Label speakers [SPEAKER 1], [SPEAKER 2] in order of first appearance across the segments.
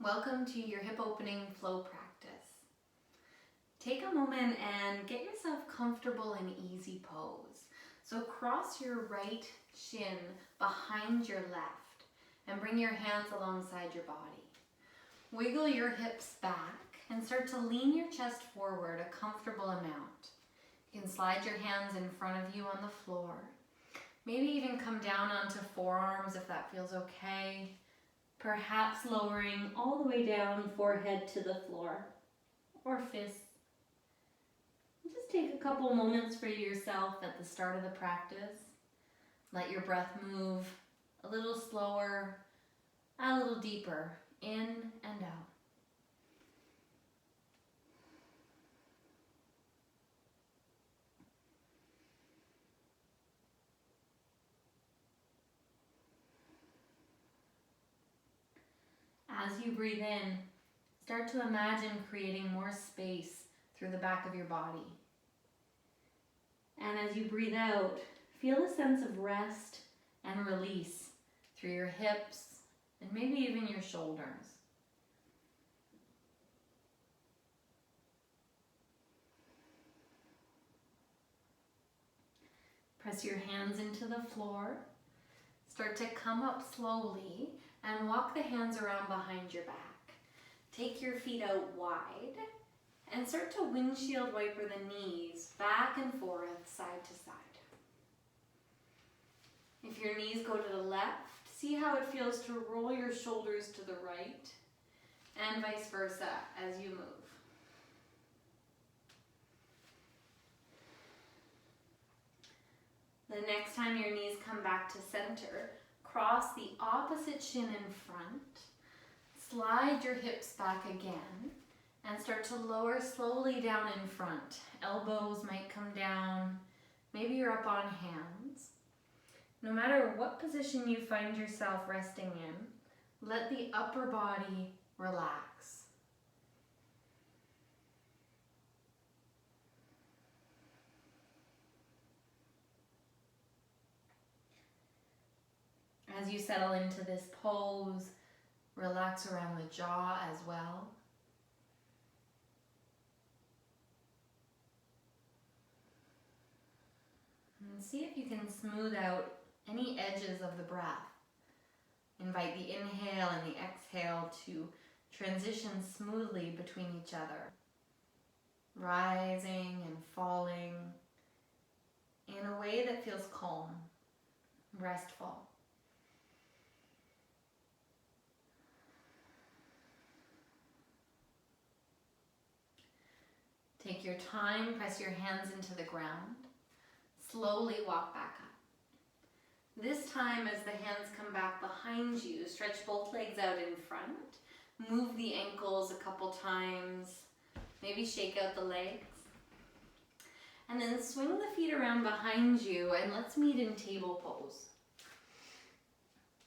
[SPEAKER 1] Welcome to your hip opening flow practice. Take a moment and get yourself comfortable in easy pose. So cross your right shin behind your left and bring your hands alongside your body. Wiggle your hips back and start to lean your chest forward a comfortable amount. You can slide your hands in front of you on the floor. Maybe even come down onto forearms if that feels okay. Perhaps lowering all the way down, forehead to the floor, or fists. Just take a couple moments for yourself at the start of the practice. Let your breath move a little slower, a little deeper, in and out. As you breathe in, start to imagine creating more space through the back of your body. And as you breathe out, feel a sense of rest and release through your hips and maybe even your shoulders. Press your hands into the floor. Start to come up slowly and walk the hands around behind your back. Take your feet out wide and start to windshield wiper the knees back and forth, side to side. If your knees go to the left, see how it feels to roll your shoulders to the right and vice versa as you move. The next time your knees come back to center, cross the opposite shin in front, slide your hips back again, and start to lower slowly down in front. Elbows might come down, maybe you're up on hands. No matter what position you find yourself resting in, let the upper body relax. As you settle into this pose, relax around the jaw as well. And see if you can smooth out any edges of the breath. Invite the inhale and the exhale to transition smoothly between each other, rising and falling in a way that feels calm, restful. Take your time, press your hands into the ground. Slowly walk back up. This time, as the hands come back behind you, stretch both legs out in front. Move the ankles a couple times. Maybe shake out the legs. And then swing the feet around behind you and let's meet in table pose.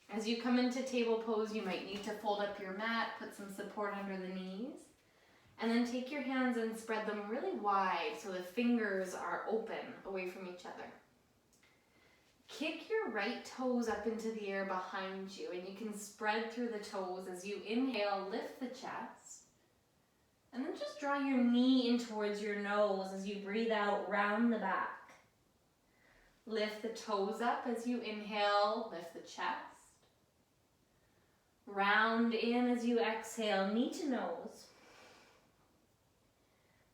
[SPEAKER 1] As you come into table pose, you might need to fold up your mat, put some support under the knees. And then take your hands and spread them really wide so the fingers are open away from each other. Kick your right toes up into the air behind you and you can spread through the toes as you inhale, lift the chest. And then just draw your knee in towards your nose as you breathe out, round the back. Lift the toes up as you inhale, lift the chest. Round in as you exhale, knee to nose.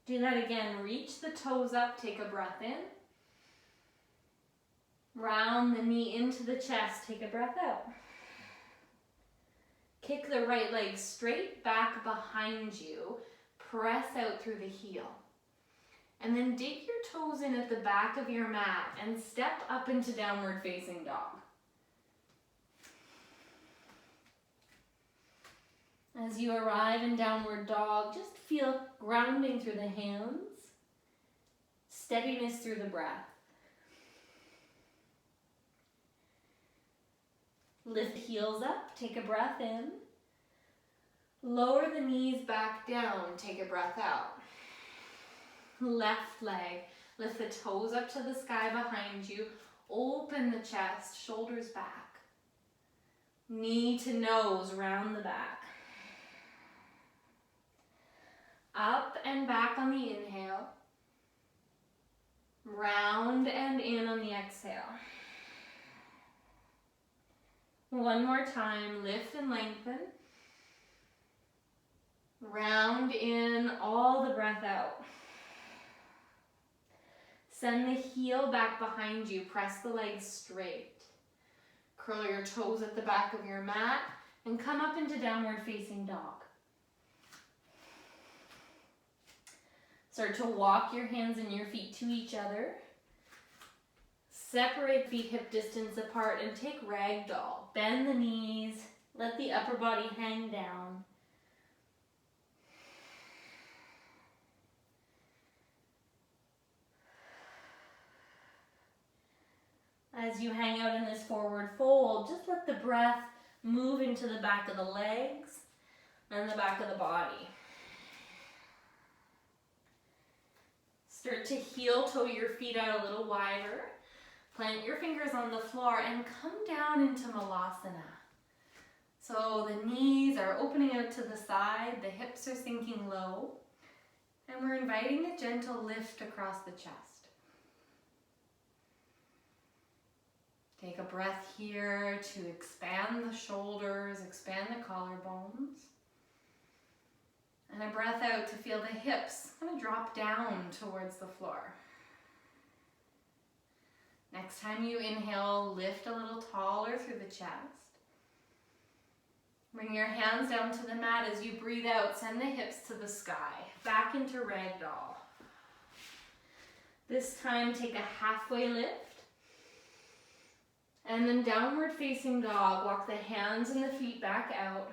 [SPEAKER 1] Do that again, reach the toes up, take a breath in. Round the knee into the chest, take a breath out. Kick the right leg straight back behind you, press out through the heel. And then dig your toes in at the back of your mat and step up into downward facing dog. As you arrive in downward dog, just feel grounding through the hands, steadiness through the breath. Lift the heels up, take a breath in. Lower the knees back down, take a breath out. Left leg, lift the toes up to the sky behind you, open the chest, shoulders back. Knee to nose, round the back. Up and back on the inhale. Round and in on the exhale. One more time, lift and lengthen. Round in, all the breath out. Send the heel back behind you, press the legs straight. Curl your toes at the back of your mat and come up into downward facing dog. Start to walk your hands and your feet to each other. Separate feet hip distance apart and take ragdoll. Bend the knees, let the upper body hang down. As you hang out in this forward fold, just let the breath move into the back of the legs and the back of the body. Start to heel toe your feet out a little wider. Plant your fingers on the floor and come down into Malasana. So the knees are opening out to the side, the hips are sinking low, and we're inviting a gentle lift across the chest. Take a breath here to expand the shoulders, expand the collarbones. And a breath out to feel the hips kind of drop down towards the floor. Next time you inhale, lift a little taller through the chest. Bring your hands down to the mat as you breathe out. Send the hips to the sky, back into ragdoll. This time, take a halfway lift. And then downward facing dog. Walk the hands and the feet back out.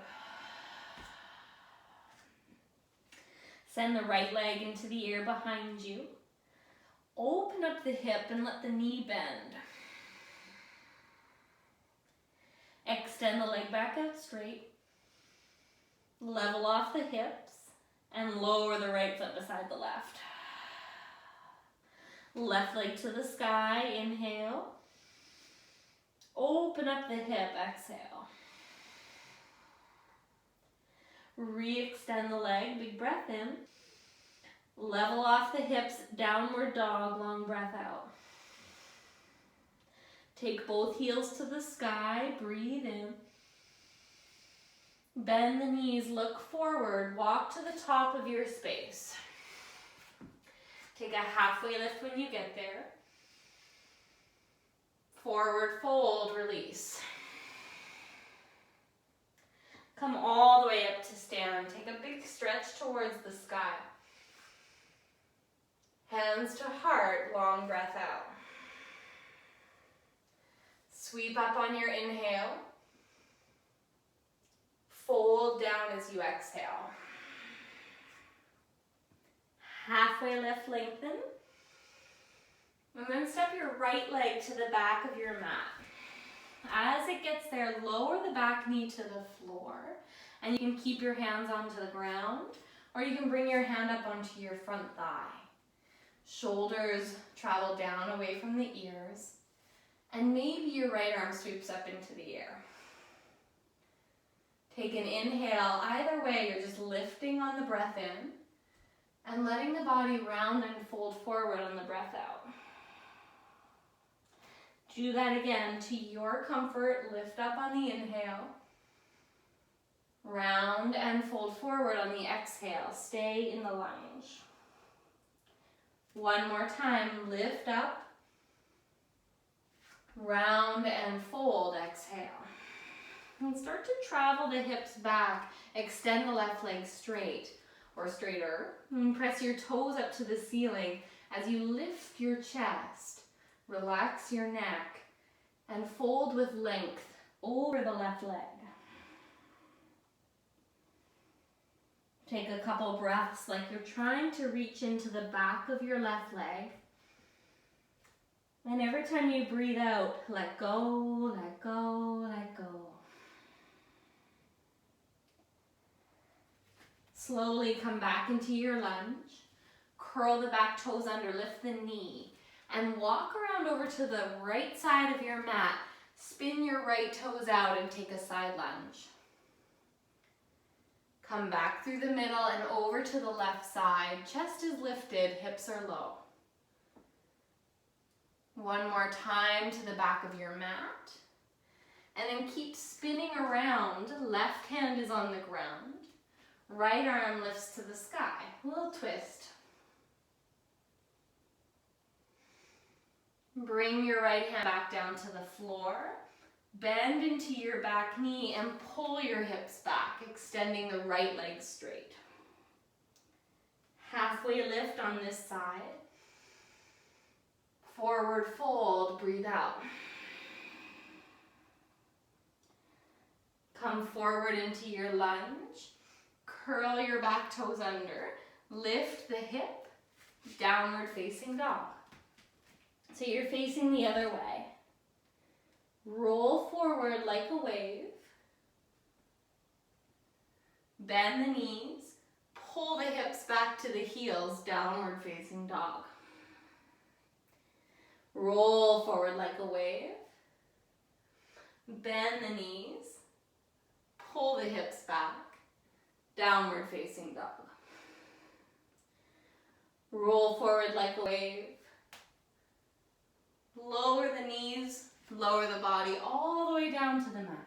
[SPEAKER 1] Send the right leg into the air behind you. Open up the hip and let the knee bend. Extend the leg back out straight. Level off the hips and lower the right foot beside the left. Left leg to the sky, inhale. Open up the hip, exhale. Re-extend the leg, big breath in. Level off the hips, downward dog, long breath out. Take both heels to the sky, breathe in. Bend the knees, look forward, walk to the top of your space. Take a halfway lift when you get there. Forward fold, release. Come all the way up to stand. Take a big stretch towards the sky. Hands to heart, long breath out. Sweep up on your inhale. Fold down as you exhale. Halfway lift, lengthen. And then step your right leg to the back of your mat. As it gets there, lower the back knee to the floor. And you can keep your hands onto the ground, or you can bring your hand up onto your front thigh. Shoulders travel down away from the ears. And maybe your right arm sweeps up into the air. Take an inhale. Either way, you're just lifting on the breath in and letting the body round and fold forward on the breath out. Do that again to your comfort. Lift up on the inhale. Round and fold forward on the exhale. Stay in the lunge. One more time. Lift up. Round and fold. Exhale. And start to travel the hips back. Extend the left leg straight or straighter. And press your toes up to the ceiling as you lift your chest. Relax your neck and fold with length over the left leg. Take a couple breaths like you're trying to reach into the back of your left leg. And every time you breathe out, let go, let go, let go. Slowly come back into your lunge. Curl the back toes under, lift the knee. And walk around over to the right side of your mat. Spin your right toes out and take a side lunge. Come back through the middle and over to the left side. Chest is lifted, hips are low. One more time to the back of your mat. And then keep spinning around. Left hand is on the ground. Right arm lifts to the sky. A little twist. Bring your right hand back down to the floor. Bend into your back knee and pull your hips back, extending the right leg straight. Halfway lift on this side. Forward fold, breathe out. Come forward into your lunge. Curl your back toes under. Lift the hip, downward facing dog. So you're facing the other way. Roll forward like a wave. Bend the knees. Pull the hips back to the heels, downward facing dog. Roll forward like a wave. Bend the knees. Pull the hips back, downward facing dog. Roll forward like a wave. Lower the knees, lower the body all the way down to the mat.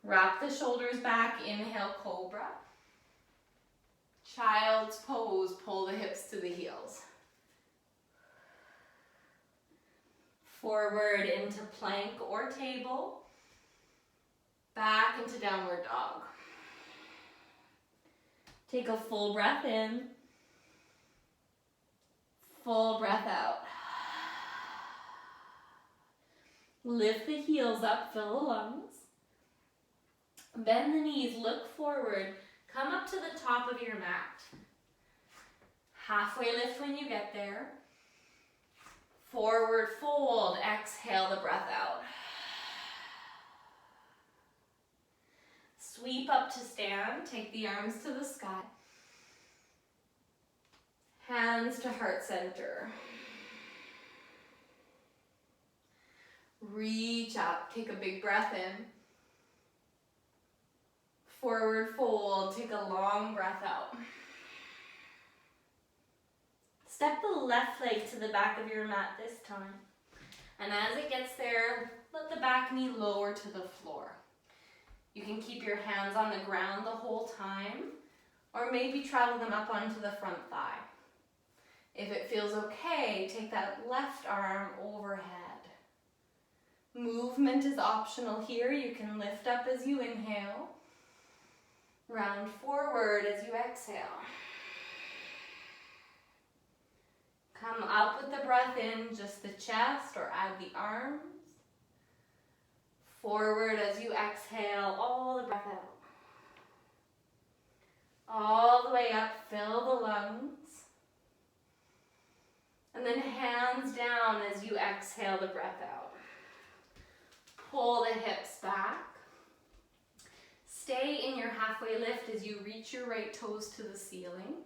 [SPEAKER 1] Wrap the shoulders back, inhale, cobra. Child's pose, pull the hips to the heels. Forward into plank or table. Back into downward dog. Take a full breath in. Full breath out. Lift the heels up, fill the lungs. Bend the knees, look forward. Come up to the top of your mat. Halfway lift when you get there. Forward fold, exhale the breath out. Sweep up to stand, take the arms to the sky. Hands to heart center. Reach up, take a big breath in. Forward fold, take a long breath out. Step the left leg to the back of your mat this time. And as it gets there, let the back knee lower to the floor. You can keep your hands on the ground the whole time, or maybe travel them up onto the front thigh. If it feels okay, take that left arm overhead. Movement is optional here. You can lift up as you inhale. Round forward as you exhale. Come up with the breath in, just the chest, or add the arms. Forward as you exhale, all the breath out. All the way up, fill the lungs. And then hands down as you exhale the breath out. Pull the hips back. Stay in your halfway lift as you reach your right toes to the ceiling.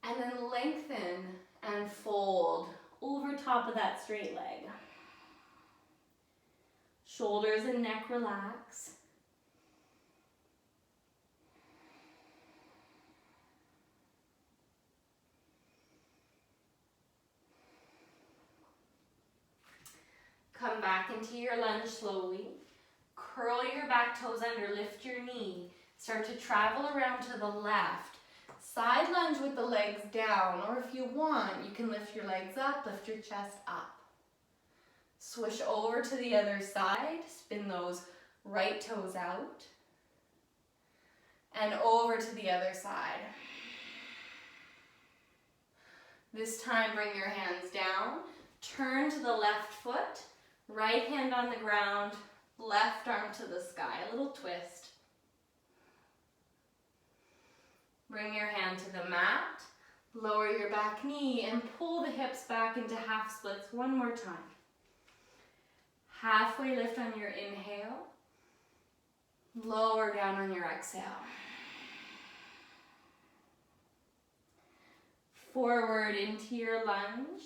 [SPEAKER 1] And then lengthen and fold over top of that straight leg. Shoulders and neck relax. Come back into your lunge slowly. Curl your back toes under, lift your knee. Start to travel around to the left. Side lunge with the legs down, or if you want, you can lift your legs up, lift your chest up. Swish over to the other side, spin those right toes out. And over to the other side. This time, bring your hands down. Turn to the left foot. Right hand on the ground, left arm to the sky, a little twist. Bring your hand to the mat, lower your back knee and pull the hips back into half splits one more time. Halfway lift on your inhale, lower down on your exhale. Forward into your lunge.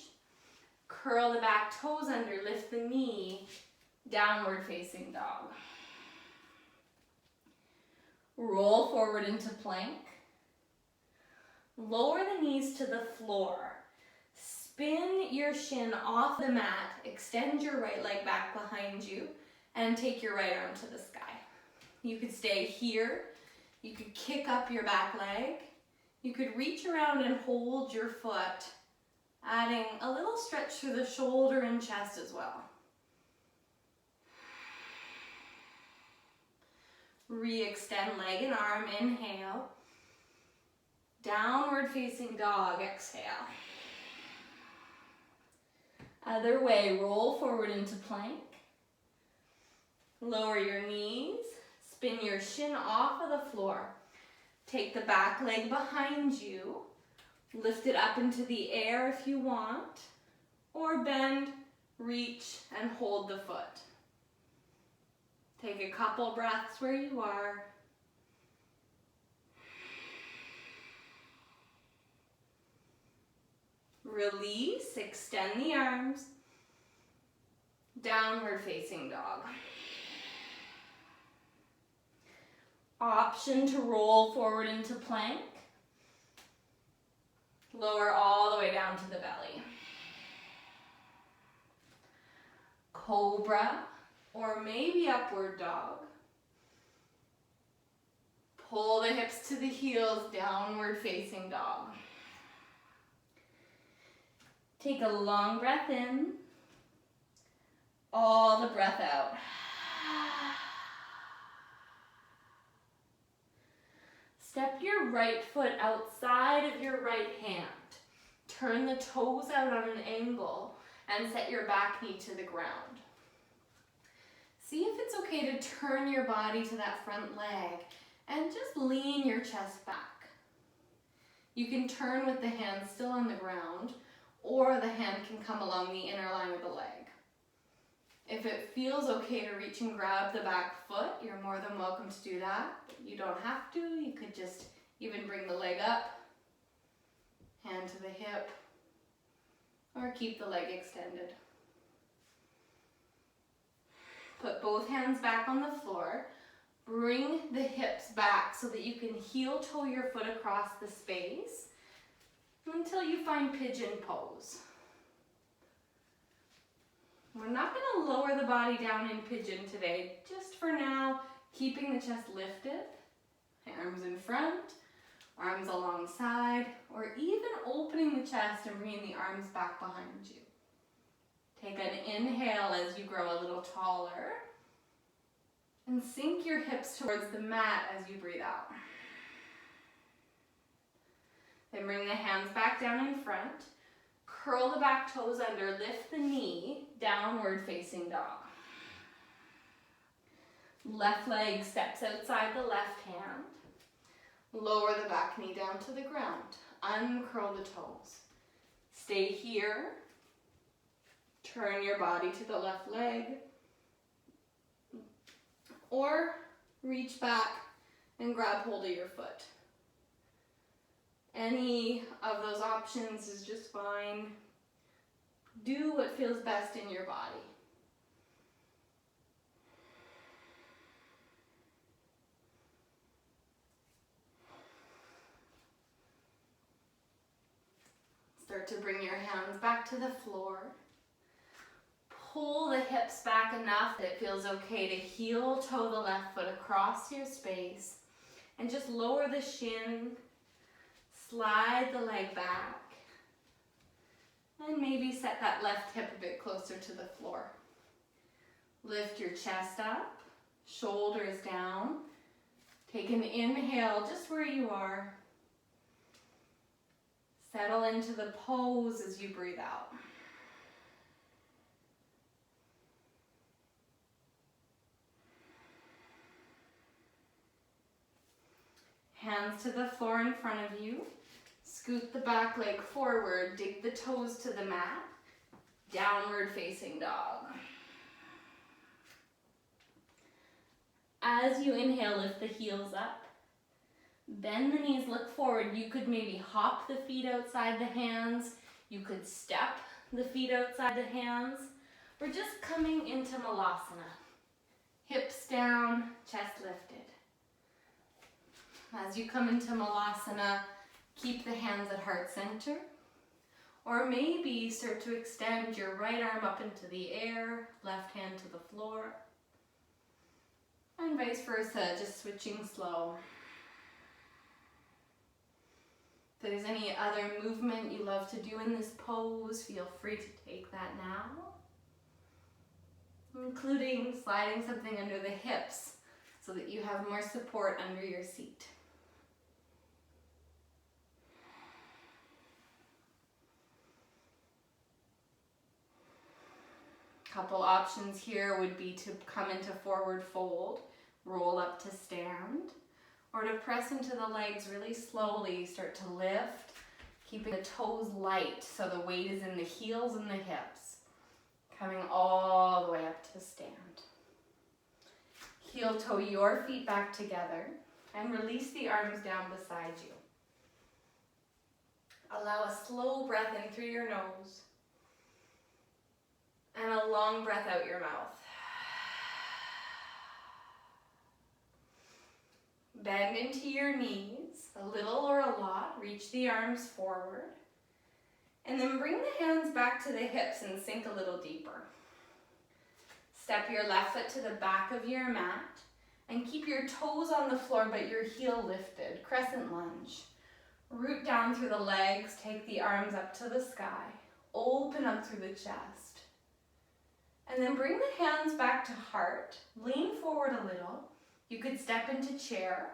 [SPEAKER 1] Curl the back toes under, lift the knee, downward facing dog. Roll forward into plank. Lower the knees to the floor. Spin your shin off the mat. Extend your right leg back behind you and take your right arm to the sky. You could stay here. You could kick up your back leg. You could reach around and hold your foot, adding a little stretch through the shoulder and chest as well. Re-extend leg and arm, inhale. Downward facing dog, exhale. Other way, roll forward into plank. Lower your knees, spin your shin off of the floor. Take the back leg behind you, lift it up into the air if you want, or bend, reach, and hold the foot. Take a couple breaths where you are. Release, extend the arms. Downward facing dog. Option to roll forward into plank. Lower all the way down to the belly. Cobra, or maybe upward dog. Pull the hips to the heels, downward facing dog. Take a long breath in, all the breath out. Step your right foot outside of your right hand. Turn the toes out on an angle and set your back knee to the ground. See if it's okay to turn your body to that front leg and just lean your chest back. You can turn with the hand still on the ground, or the hand can come along the inner line of the leg. If it feels okay to reach and grab the back foot, you're more than welcome to do that. You don't have to. You could just even bring the leg up, hand to the hip, or keep the leg extended. Put both hands back on the floor. Bring the hips back so that you can heel toe your foot across the space until you find Pigeon Pose. We're not going to lower the body down in Pigeon today, just for now, keeping the chest lifted, arms in front, arms alongside, or even opening the chest and bringing the arms back behind you. Take an inhale as you grow a little taller, and sink your hips towards the mat as you breathe out. Then bring the hands back down in front. Curl the back toes under, lift the knee, downward facing dog. Left leg steps outside the left hand. Lower the back knee down to the ground. Uncurl the toes. Stay here. Turn your body to the left leg. Or reach back and grab hold of your foot. Any of those options is just fine. Do what feels best in your body. Start to bring your hands back to the floor. Pull the hips back enough that it feels okay to heel toe the left foot across your space. And just lower the shin. Slide the leg back, and maybe set that left hip a bit closer to the floor. Lift your chest up, shoulders down. Take an inhale just where you are. Settle into the pose as you breathe out. Hands to the floor in front of you. Scoot the back leg forward, dig the toes to the mat. Downward facing dog. As you inhale, lift the heels up. Bend the knees, look forward. You could maybe hop the feet outside the hands. You could step the feet outside the hands. We're just coming into Malasana. Hips down, chest lifted. As you come into Malasana, keep the hands at heart center. Or maybe start to extend your right arm up into the air, left hand to the floor. And vice versa, just switching slow. If there's any other movement you love to do in this pose, feel free to take that now. Including sliding something under the hips so that you have more support under your seat. Couple options here would be to come into forward fold, roll up to stand, or to press into the legs really slowly, start to lift, keeping the toes light so the weight is in the heels and the hips, coming all the way up to stand. Heel toe your feet back together and release the arms down beside you. Allow a slow breath in through your nose and a long breath out your mouth. Bend into your knees, a little or a lot. Reach the arms forward. And then bring the hands back to the hips and sink a little deeper. Step your left foot to the back of your mat and keep your toes on the floor but your heel lifted. Crescent lunge. Root down through the legs, take the arms up to the sky. Open up through the chest. And then bring the hands back to heart. Lean forward a little. You could step into chair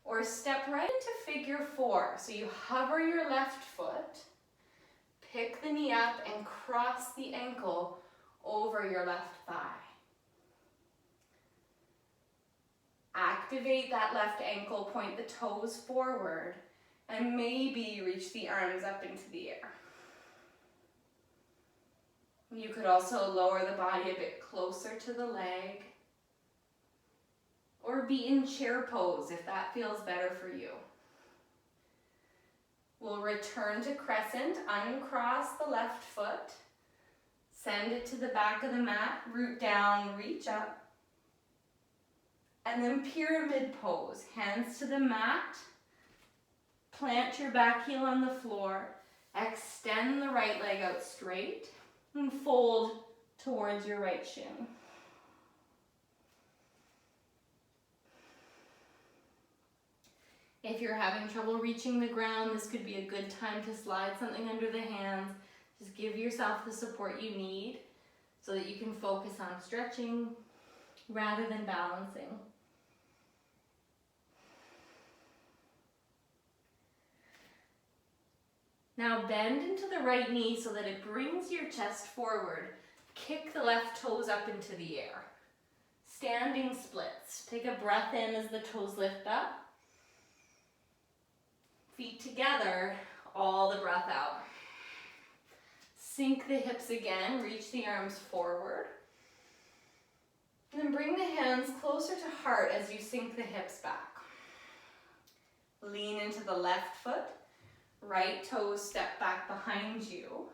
[SPEAKER 1] or step right into figure four. So you hover your left foot, pick the knee up and cross the ankle over your left thigh. Activate that left ankle, point the toes forward, and maybe reach the arms up into the air. You could also lower the body a bit closer to the leg, or be in chair pose if that feels better for you. We'll return to crescent, uncross the left foot, send it to the back of the mat, root down, reach up, and then pyramid pose, hands to the mat, plant your back heel on the floor, extend the right leg out straight, and fold towards your right shin. If you're having trouble reaching the ground, this could be a good time to slide something under the hands. Just give yourself the support you need so that you can focus on stretching rather than balancing. Now bend into the right knee so that it brings your chest forward. Kick the left toes up into the air. Standing splits. Take a breath in as the toes lift up. Feet together, all the breath out. Sink the hips again, reach the arms forward. And then bring the hands closer to heart as you sink the hips back. Lean into the left foot, right toes step back behind you.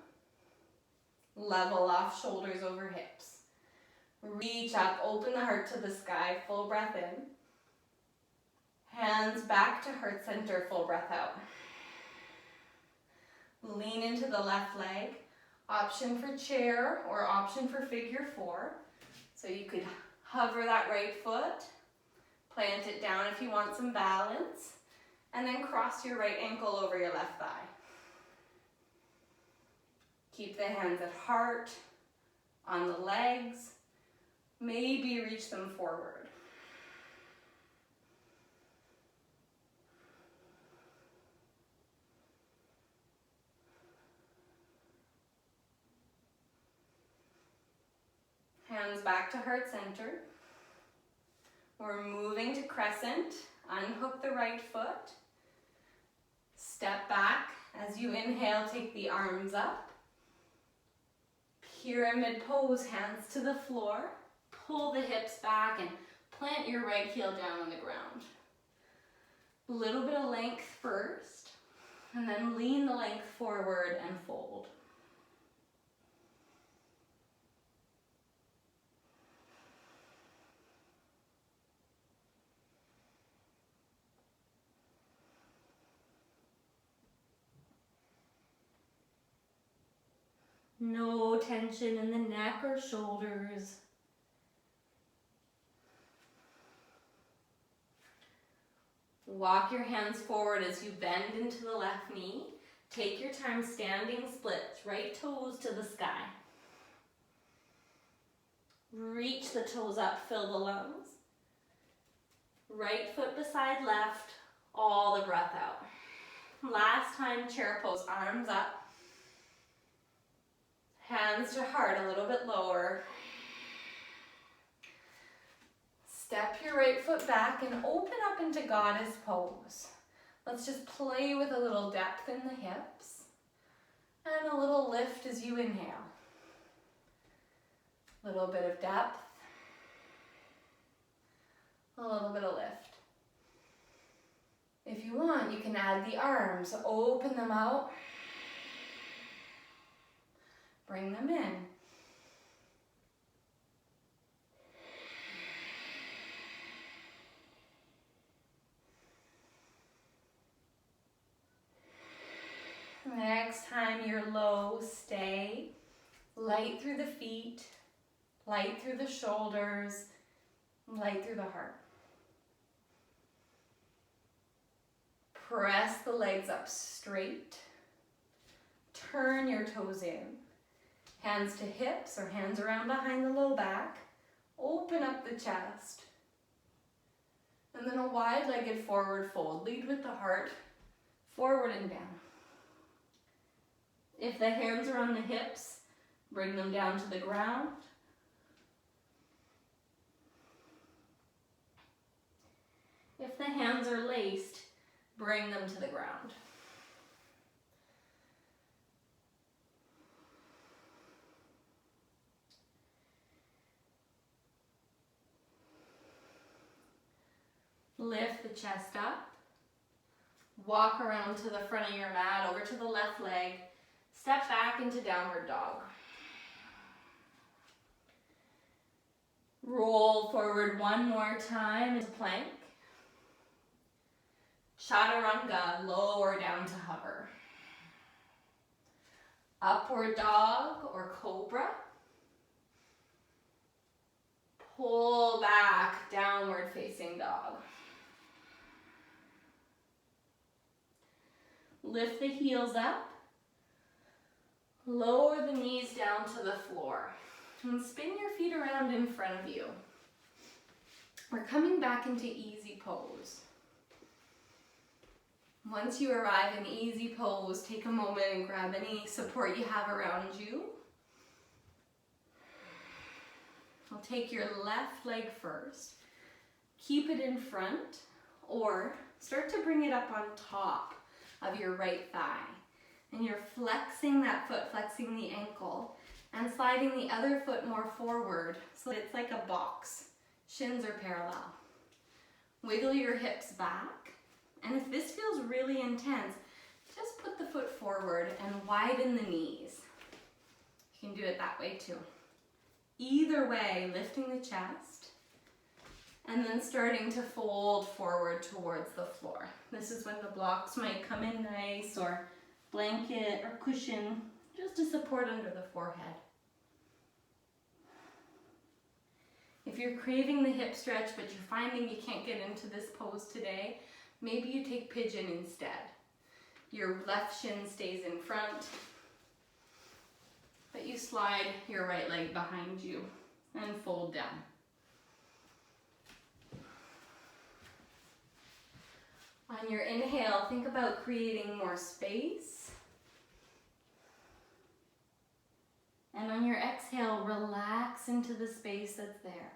[SPEAKER 1] Level off shoulders over hips. Reach up, open the heart to the sky, full breath in. Hands back to heart center, full breath out. Lean into the left leg. Option for chair or option for figure four. So you could hover that right foot, plant it down if you want some balance, and then cross your right ankle over your left thigh. Keep the hands at heart, on the legs. Maybe reach them forward. Hands back to heart center. We're moving to crescent. Unhook the right foot. Step back. As you inhale, take the arms up. Pyramid pose, hands to the floor. Pull the hips back and plant your right heel down on the ground. A little bit of length first, and then lean the length forward and fold.
[SPEAKER 2] No tension in the neck or shoulders. Walk your hands forward as you bend into the left knee. Take your time, standing splits, right toes to the sky. Reach the toes up, fill the lungs. Right foot beside left, all the breath out. Last time, chair pose, arms up. Hands to heart, a little bit lower. Step your right foot back and open up into goddess pose. Let's just play with a little depth in the hips and a little lift as you inhale. A little bit of depth, a little bit of lift. If you want, you can add the arms, open them out, bring them in. Next time you're low, stay. Light through the feet, light through the shoulders, light through the heart. Press the legs up straight. Turn your toes in. Hands to hips or hands around behind the low back. Open up the chest. And then a wide-legged forward fold. Lead with the heart, forward and down. If the hands are on the hips, bring them down to the ground. If the hands are laced, bring them to the ground. Lift the chest up. Walk around to the front of your mat, over to the left leg. Step back into downward dog. Roll forward one more time into plank. Chaturanga, lower down to hover. Upward dog or cobra. Pull back, downward facing dog. Lift the heels up. Lower the knees down to the floor. And spin your feet around in front of you. We're coming back into easy pose. Once you arrive in easy pose, take a moment and grab any support you have around you. I'll take your left leg first. Keep it in front or start to bring it up on top of your right thigh. And you're flexing that foot, flexing the ankle, and sliding the other foot more forward so that it's like a box. Shins are parallel. Wiggle your hips back. And if this feels really intense, just put the foot forward and widen the knees. You can do it that way too. Either way, lifting the chest and then starting to fold forward towards the floor. This is when the blocks might come in nice, or blanket or cushion, just to support under the forehead. If you're craving the hip stretch but you're finding you can't get into this pose today, maybe you take pigeon instead. Your left shin stays in front, but you slide your right leg behind you and fold down. On your inhale, think about creating more space. And on your exhale, relax into the space that's there.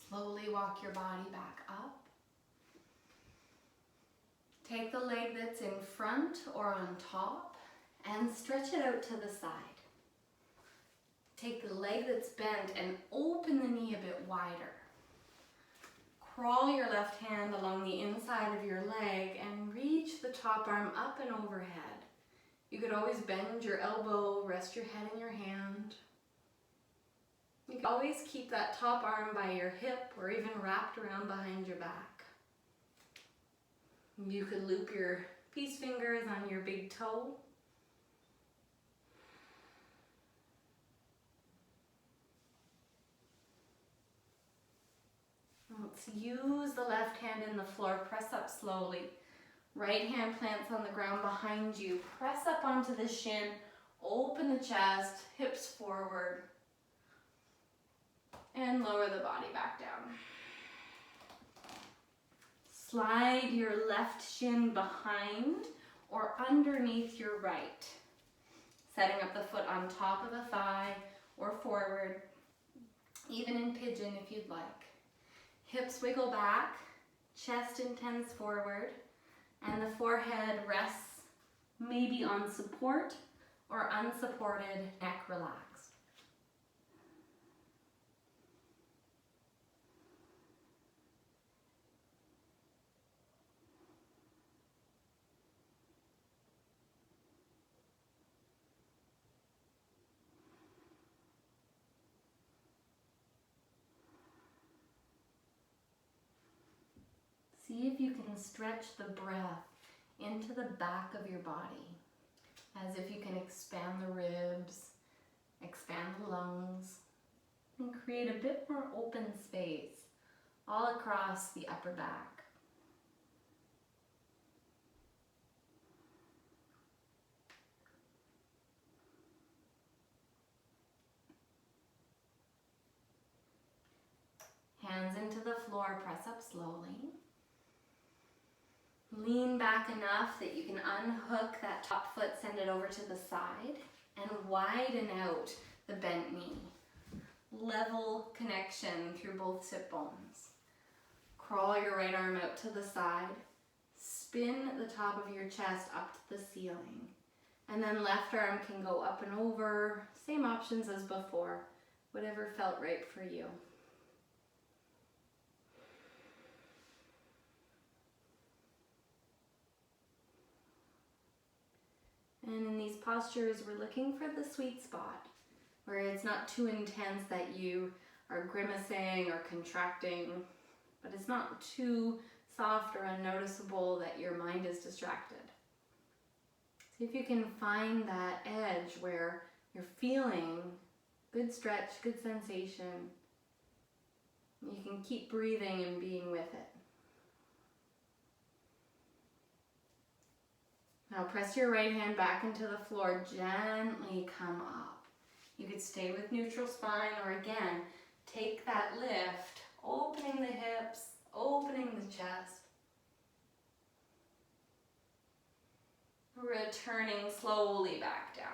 [SPEAKER 2] Slowly walk your body back up. Take the leg that's in front or on top and stretch it out to the side. Take the leg that's bent and open the knee a bit wider. crawl your left hand along the inside of your leg and reach the top arm up and overhead. You could always bend your elbow, rest your head in your hand. You can always keep that top arm by your hip or even wrapped around behind your back. You could loop your peace fingers on your big toe. Let's use the left hand in the floor, press up slowly. Right hand plants on the ground behind you. Press up onto the shin, open the chest, hips forward, and lower the body back down. Slide your left shin behind or underneath your right, setting up the foot on top of the thigh or forward, even in pigeon if you'd like. Hips wiggle back, chest intends forward, and the forehead rests maybe on support or unsupported, neck relaxed. See if you can stretch the breath into the back of your body, as if you can expand the ribs, expand the lungs, and create a bit more open space all across the upper back. Hands into the floor, press up slowly. Lean back enough that you can unhook that top foot, send it over to the side, and widen out the bent knee. Level connection through both sit bones. Crawl your right arm out to the side. Spin the top of your chest up to the ceiling. And then left arm can go up and over. Same options as before. Whatever felt right for you. And in these postures, we're looking for the sweet spot, where it's not too intense that you are grimacing or contracting, but it's not too soft or unnoticeable that your mind is distracted. See if you can find that edge where you're feeling good stretch, good sensation. You can keep breathing and being with it. Now press your right hand back into the floor, gently come up. You could stay with neutral spine, or again, take that lift, opening the hips, opening the chest. Returning slowly back down.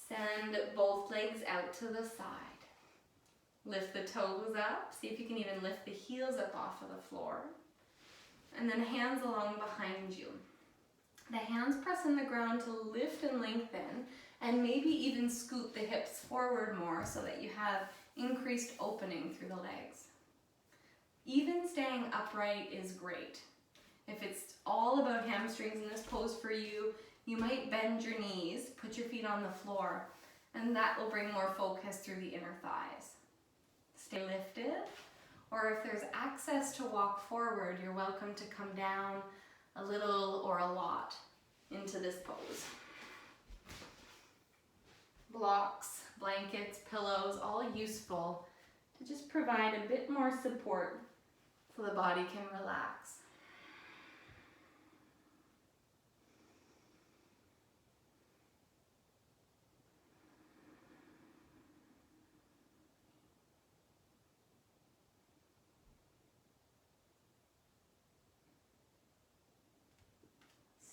[SPEAKER 2] Send both legs out to the side. Lift the toes up, see if you can even lift the heels up off of the floor. And then hands along behind you. The hands press in the ground to lift and lengthen, and maybe even scoot the hips forward more so that you have increased opening through the legs. Even staying upright is great. If it's all about hamstrings in this pose for you, you might bend your knees, put your feet on the floor, and that will bring more focus through the inner thighs. Stay lifted. Or if there's access to walk forward, you're welcome to come down a little or a lot into this pose. Blocks, blankets, pillows, all useful to just provide a bit more support so the body can relax.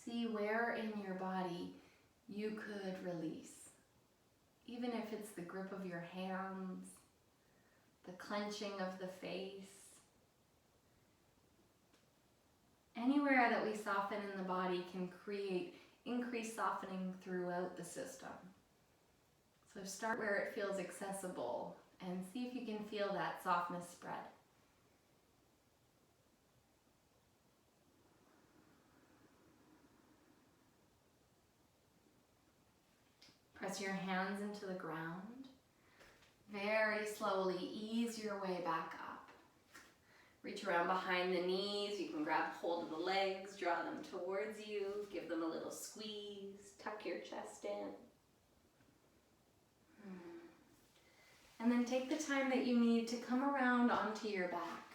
[SPEAKER 2] See where in your body you could release. Even if it's the grip of your hands, the clenching of the face. Anywhere that we soften in the body can create increased softening throughout the system. So start where it feels accessible
[SPEAKER 1] and see if you can feel that softness spread. Press your hands into the ground. Very slowly ease your way back up. Reach around behind the knees. You can grab hold of the legs, draw them towards you, give them a little squeeze, tuck your chest in. And then take the time that you need to come around onto your back.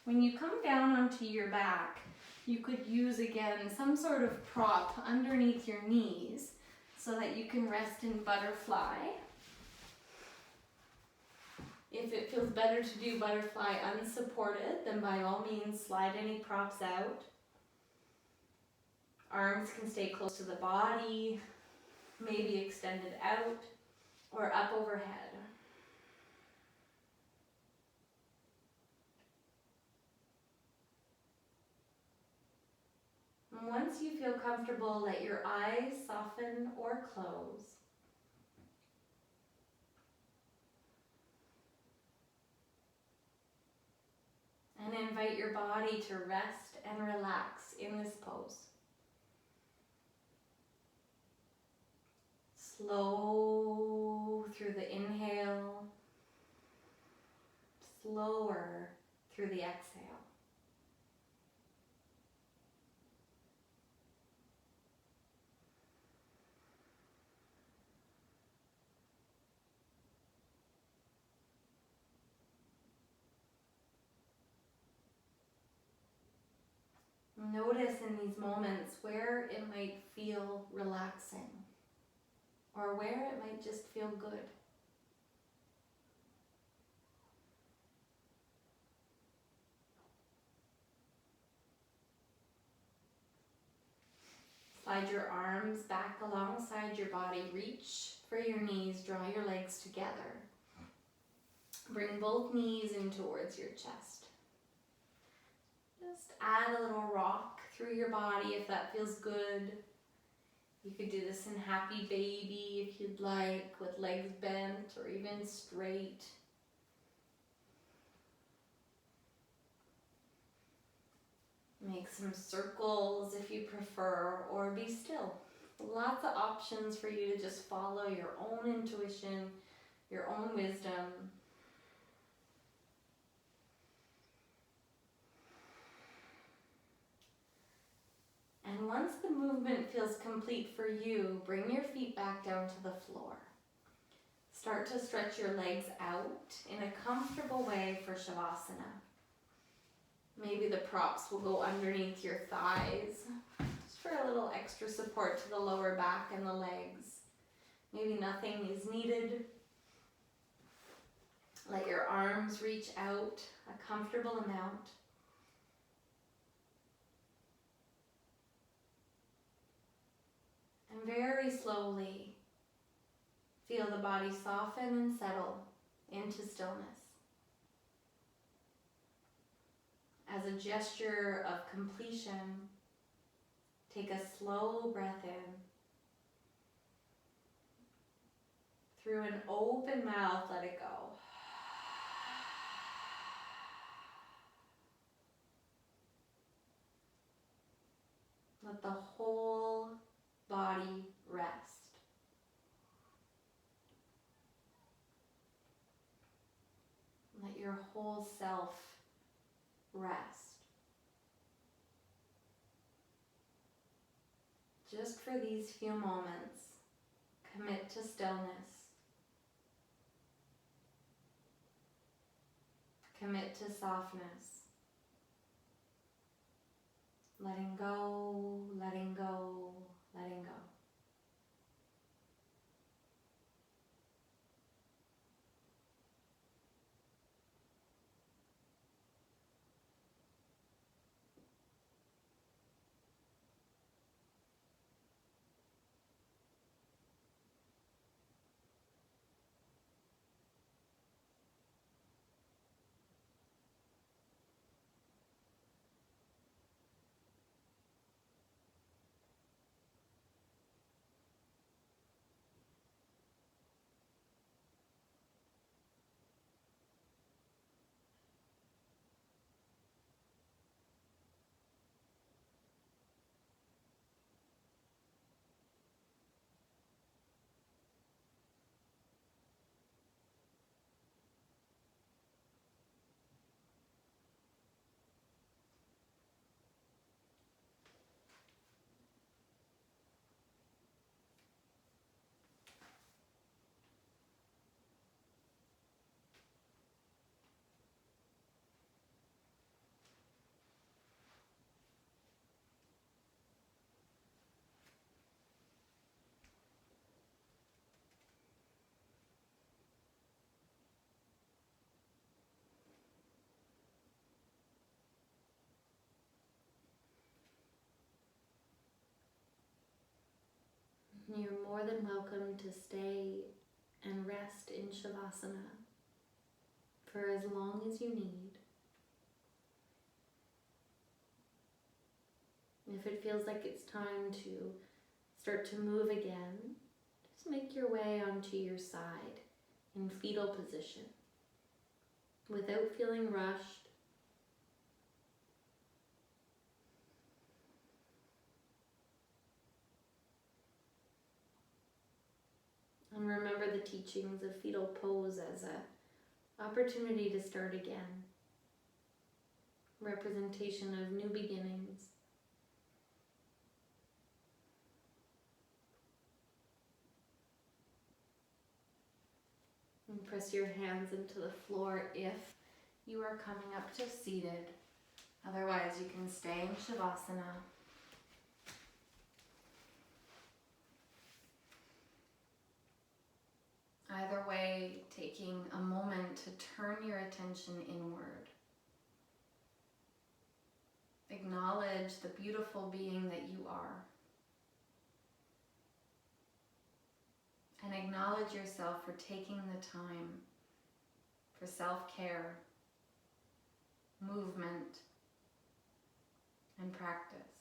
[SPEAKER 1] When you come down onto your back, you could use again some sort of prop underneath your knees so that you can rest in butterfly. If it feels better to do butterfly unsupported, then by all means slide any props out. Arms can stay close to the body, maybe extended out or up overhead. And once you feel comfortable, let your eyes soften or close. And invite your body to rest and relax in this pose. Slow through the inhale, slower through the exhale. Notice in these moments where it might feel relaxing or where it might just feel good. Slide your arms back alongside your body. Reach for your knees. Draw your legs together. Bring both knees in towards your chest. Just add a little rock through your body if that feels good. You could do this in happy baby if you'd like, with legs bent or even straight. Make some circles if you prefer, or be still. Lots of options for you to just follow your own intuition, your own wisdom. And once the movement feels complete for you, bring your feet back down to the floor. Start to stretch your legs out in a comfortable way for Savasana. Maybe the props will go underneath your thighs, just for a little extra support to the lower back and the legs. Maybe nothing is needed. Let your arms reach out a comfortable amount. And very slowly, feel the body soften and settle into stillness. As a gesture of completion, take a slow breath in. Through an open mouth, let it go. Let the whole body rest. Let your whole self rest. Just for these few moments, commit to stillness. Commit to softness. Letting go, letting go, letting go. You're more than welcome to stay and rest in Savasana for as long as you need. If it feels like it's time to start to move again, just make your way onto your side in fetal position without feeling rushed. And remember the teachings of fetal pose as an opportunity to start again. Representation of new beginnings. And press your hands into the floor if you are coming up to seated. Otherwise, you can stay in Shavasana. Either way, taking a moment to turn your attention inward. Acknowledge the beautiful being that you are. And acknowledge yourself for taking the time for self-care, movement, and practice.